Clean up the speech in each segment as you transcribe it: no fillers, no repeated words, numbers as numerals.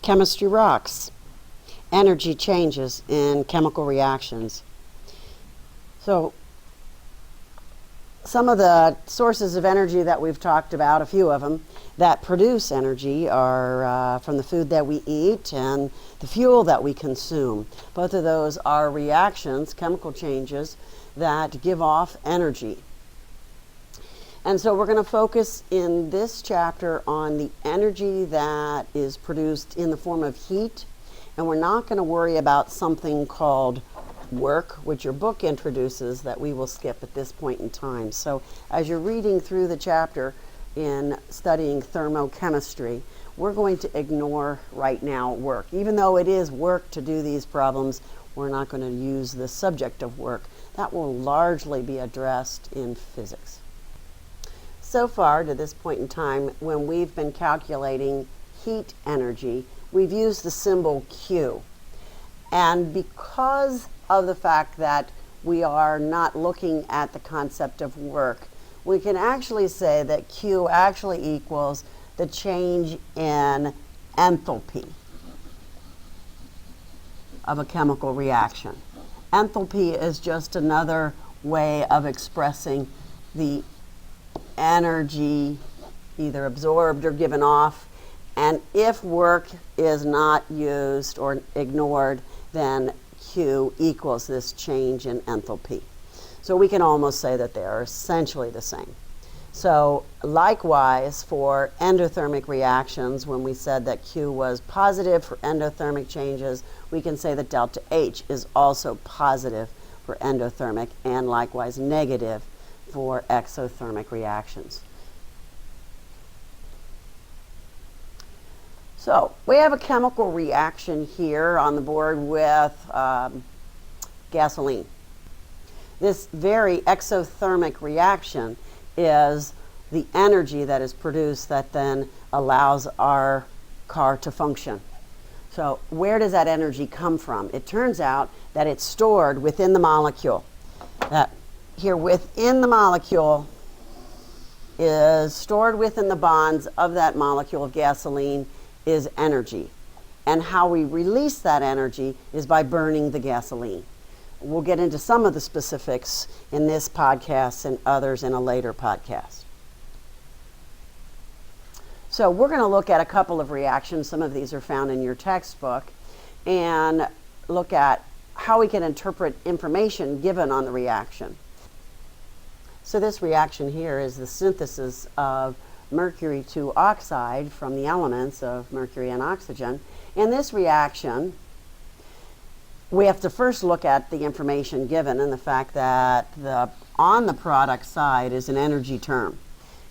Chemistry rocks. Energy changes in chemical reactions. So some of the sources of energy that we've talked about, a few of them, that produce energy are from the food that we eat and the fuel that we consume. Both of those are reactions, chemical changes, that give off energy. And so we're going to focus in this chapter on the energy that is produced in the form of heat, and we're not going to worry about something called work, which your book introduces, that we will skip at this point in time. So as you're reading through the chapter in studying thermochemistry, we're going to ignore right now work. Even though it is work to do these problems, we're not going to use the subject of work. That will largely be addressed in physics. So far, to this point in time, when we've been calculating heat energy, we've used the symbol Q. And because of the fact that we are not looking at the concept of work, we can actually say that Q actually equals the change in enthalpy of a chemical reaction. Enthalpy is just another way of expressing the energy either absorbed or given off, and if work is not used or ignored, then Q equals this change in enthalpy. So we can almost say that they are essentially the same. So likewise for endothermic reactions, when we said that Q was positive for endothermic changes, we can say that delta H is also positive for endothermic and likewise negative for exothermic reactions. So we have a chemical reaction here on the board with gasoline. This very exothermic reaction is the energy that is produced that then allows our car to function. So where does that energy come from? It turns out that it's stored within the molecule. That here within the molecule is stored within the bonds of that molecule of gasoline is energy. And how we release that energy is by burning the gasoline. We'll get into some of the specifics in this podcast and others in a later podcast. So we're going to look at a couple of reactions. Some of these are found in your textbook, and look at how we can interpret information given on the reaction. So this reaction here is the synthesis of mercury 2 oxide from the elements of mercury and oxygen. In this reaction, we have to first look at the information given and the fact that on the product side is an energy term.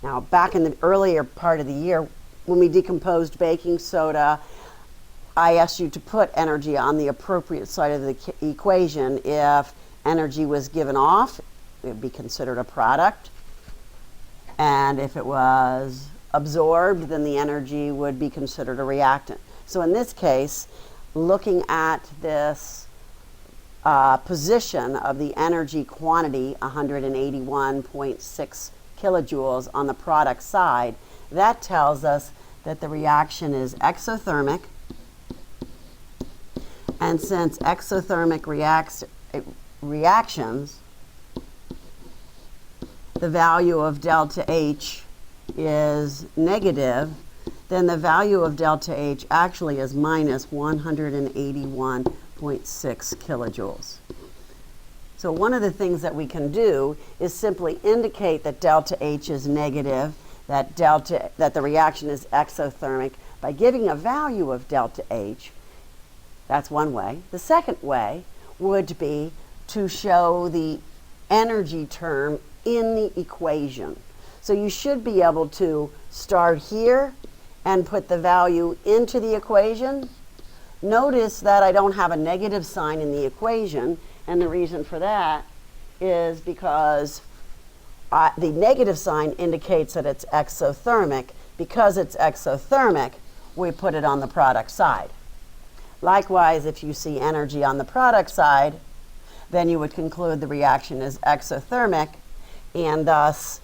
Now, back in the earlier part of the year, when we decomposed baking soda, I asked you to put energy on the appropriate side of the equation. If energy was given off, it would be considered a product. And if it was absorbed, then the energy would be considered a reactant. So in this case, looking at this position of the energy quantity, 181.6 kilojoules on the product side, that tells us that the reaction is exothermic. And since exothermic reactions, the value of delta H is negative, then the value of delta H actually is minus 181.6 kilojoules. So one of the things that we can do is simply indicate that delta H is negative, that the reaction is exothermic by giving a value of delta H. That's one way. The second way would be to show the energy term in the equation. So you should be able to start here and put the value into the equation. Notice that I don't have a negative sign in the equation, and the reason for that is because the negative sign indicates that it's exothermic. Because it's exothermic, we put it on the product side. Likewise, if you see energy on the product side, then you would conclude the reaction is exothermic, and thus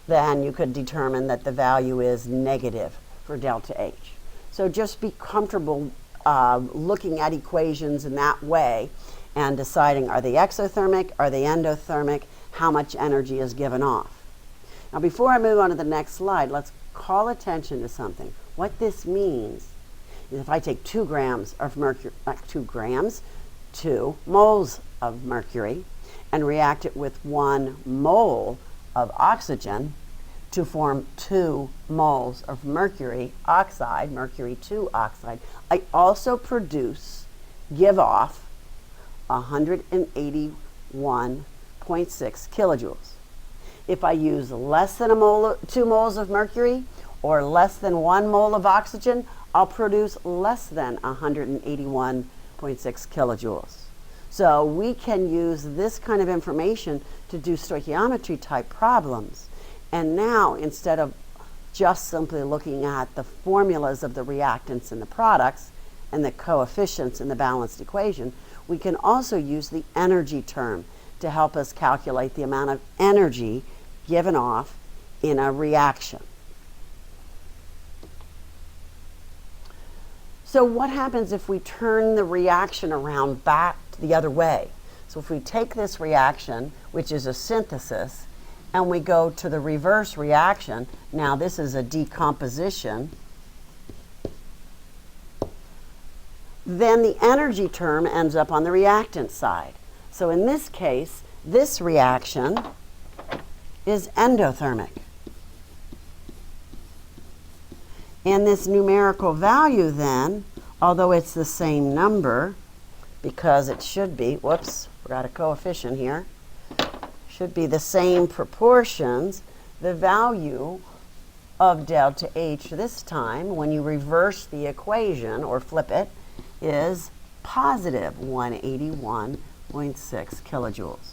then you could determine that the value is negative for delta H. So just be comfortable looking at equations in that way and deciding, are they exothermic, are they endothermic, how much energy is given off. Now before I move on to the next slide, let's call attention to something. What this means is if I take 2 grams of mercury, 2 moles of mercury, and react it with 1 mole of oxygen to form 2 moles of mercury oxide, mercury 2 oxide, I also give off 181.6 kilojoules. If I use less than 2 moles of mercury or less than 1 mole of oxygen, I'll produce less than 181.6 kilojoules. So we can use this kind of information to do stoichiometry type problems. And now, instead of just simply looking at the formulas of the reactants and the products and the coefficients in the balanced equation, we can also use the energy term to help us calculate the amount of energy given off in a reaction. So what happens if we turn the reaction around back the other way? So if we take this reaction, which is a synthesis, and we go to the reverse reaction, now this is a decomposition, then the energy term ends up on the reactant side. So in this case, this reaction is endothermic. And this numerical value then, although it's the same number, because it should be, whoops, forgot a coefficient here, should be the same proportions, the value of delta H this time, when you reverse the equation or flip it, is positive 181.6 kilojoules.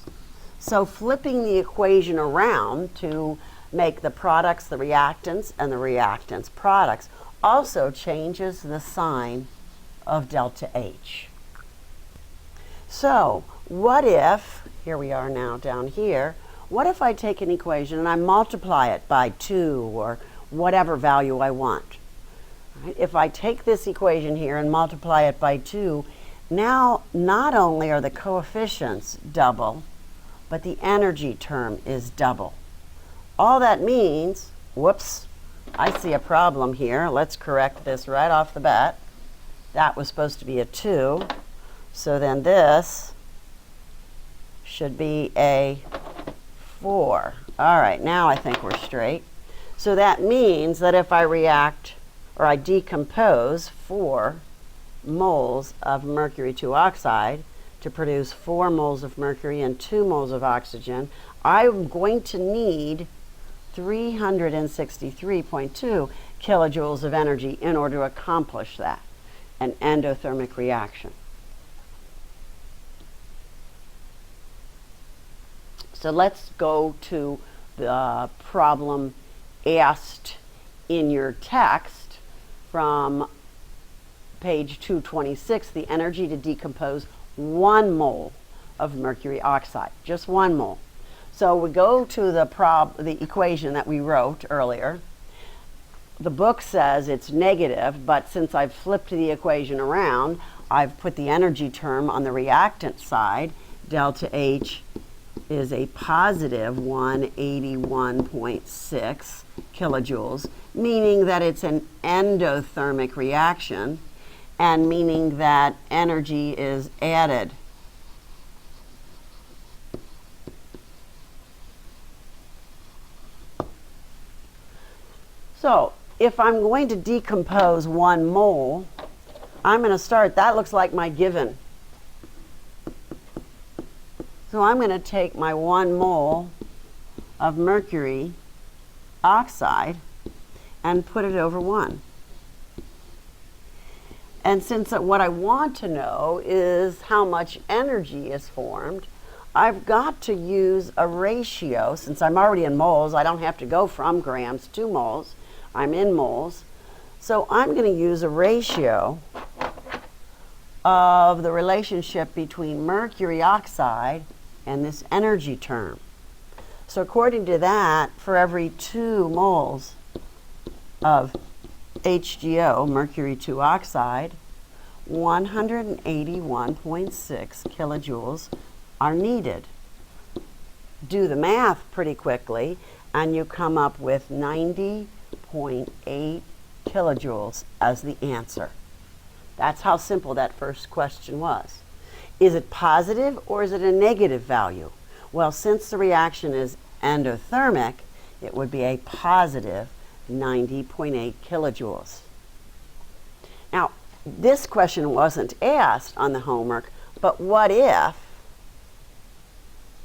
So flipping the equation around to make the products the reactants and the reactants products also changes the sign of delta H. So what if, here we are now down here, what if I take an equation and I multiply it by 2 or whatever value I want? Right? If I take this equation here and multiply it by 2, now not only are the coefficients double, but the energy term is double. All that means, whoops, I see a problem here. Let's correct this right off the bat. That was supposed to be a 2. So then this should be a 4. All right, now I think we're straight. So that means that if I react or I decompose 4 moles of mercury 2 oxide to produce 4 moles of mercury and 2 moles of oxygen, I'm going to need 363.2 kilojoules of energy in order to accomplish that, an endothermic reaction. So let's go to the problem asked in your text from page 226, the energy to decompose 1 mole of mercury oxide, just 1 mole. So we go to the equation that we wrote earlier. The book says it's negative, but since I've flipped the equation around, I've put the energy term on the reactant side. Delta H is a positive 181.6 kilojoules, meaning that it's an endothermic reaction and meaning that energy is added. So if I'm going to decompose 1 mole, I'm going to start, that looks like my given. So I'm going to take my 1 mole of mercury oxide and put it over 1. And since what I want to know is how much energy is formed, I've got to use a ratio. Since I'm already in moles, I don't have to go from grams to moles. I'm in moles. So I'm going to use a ratio of the relationship between mercury oxide and this energy term. So according to that, for every 2 moles of HGO, mercury 2 oxide, 181.6 kilojoules are needed. Do the math pretty quickly, and you come up with 90.8 kilojoules as the answer. That's how simple that first question was. Is it positive or is it a negative value? Well, since the reaction is endothermic, it would be a positive 90.8 kilojoules. Now, this question wasn't asked on the homework, but what if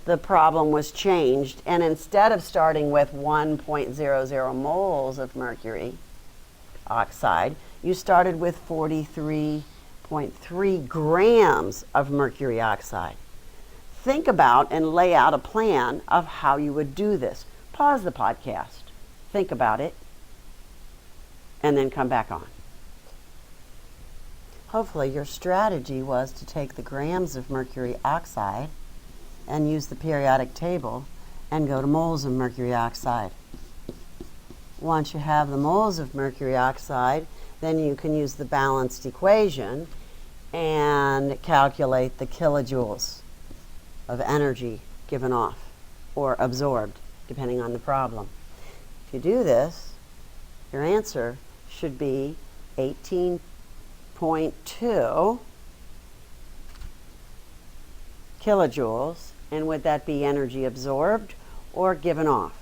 the problem was changed and instead of starting with 1.00 moles of mercury oxide, you started with 43.3 grams of mercury oxide? Think about and lay out a plan of how you would do this. Pause the podcast, think about it, and then come back on. Hopefully your strategy was to take the grams of mercury oxide and use the periodic table and go to moles of mercury oxide. Once you have the moles of mercury oxide, then you can use the balanced equation and calculate the kilojoules of energy given off or absorbed, depending on the problem. If you do this, your answer should be 18.2 kilojoules. And would that be energy absorbed or given off?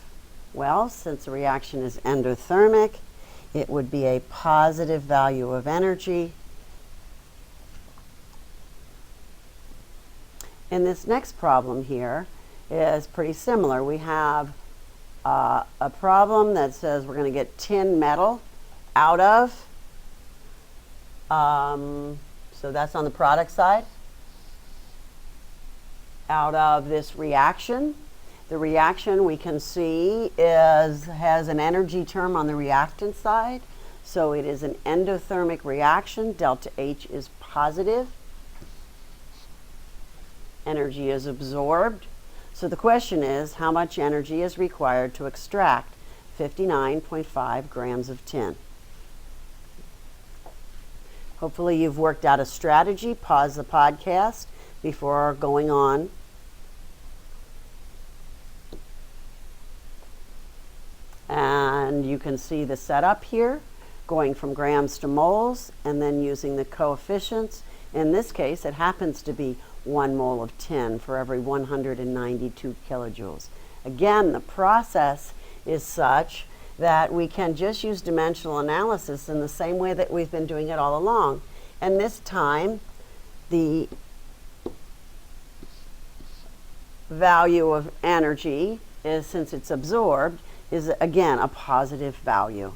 Well, since the reaction is endothermic, it would be a positive value of energy. And this next problem here is pretty similar. We have a problem that says we're going to get tin metal out of, so that's on the product side, out of this reaction. The reaction we can see has an energy term on the reactant side, so it is an endothermic reaction. Delta H is positive. Energy is absorbed. So the question is, how much energy is required to extract 59.5 grams of tin? Hopefully you've worked out a strategy. Pause the podcast before going on. And you can see the setup here, going from grams to moles and then using the coefficients. In this case, it happens to be 1 mole of tin for every 192 kilojoules. Again, the process is such that we can just use dimensional analysis in the same way that we've been doing it all along. And this time, the value of energy is, since it's absorbed, is again a positive value.